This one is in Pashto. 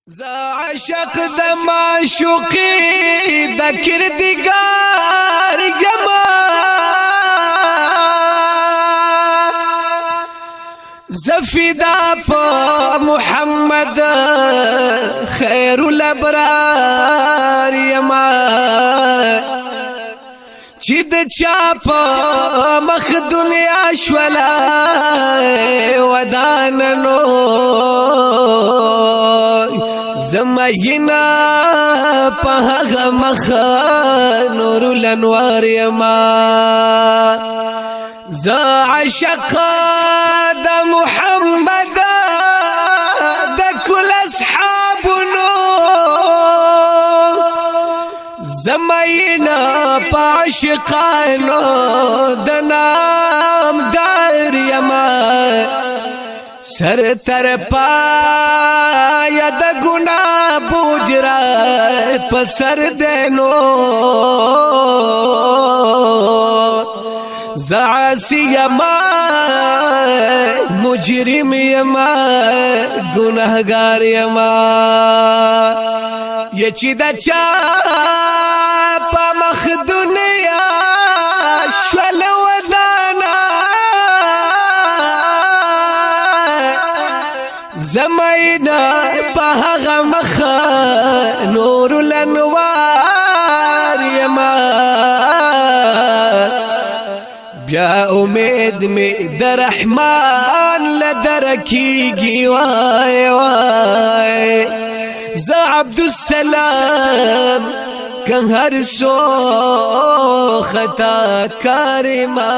ز عاشق د معشوقی د کردگار یما زفیدا په محمد خیر الابرار یما چې د چا په مخ دنیا شولا وداننو زماینا په هغه مخ نور الانوار یما ز عاشق د محمد د کل اصحابونو زماینا په عاشقانو د نام دار یما سر تر پایا د گناہ بوجرا پسر دینو زعاسی یما مجرم یما گناہگار یما یچی دا چا پا مخ دنیا شول ودانا زماینا په هغه مخ نور الانوار یما بیا امید می در رحمان لدرکیږي وای وای ز عبد السلام کن هر سو خطا کارما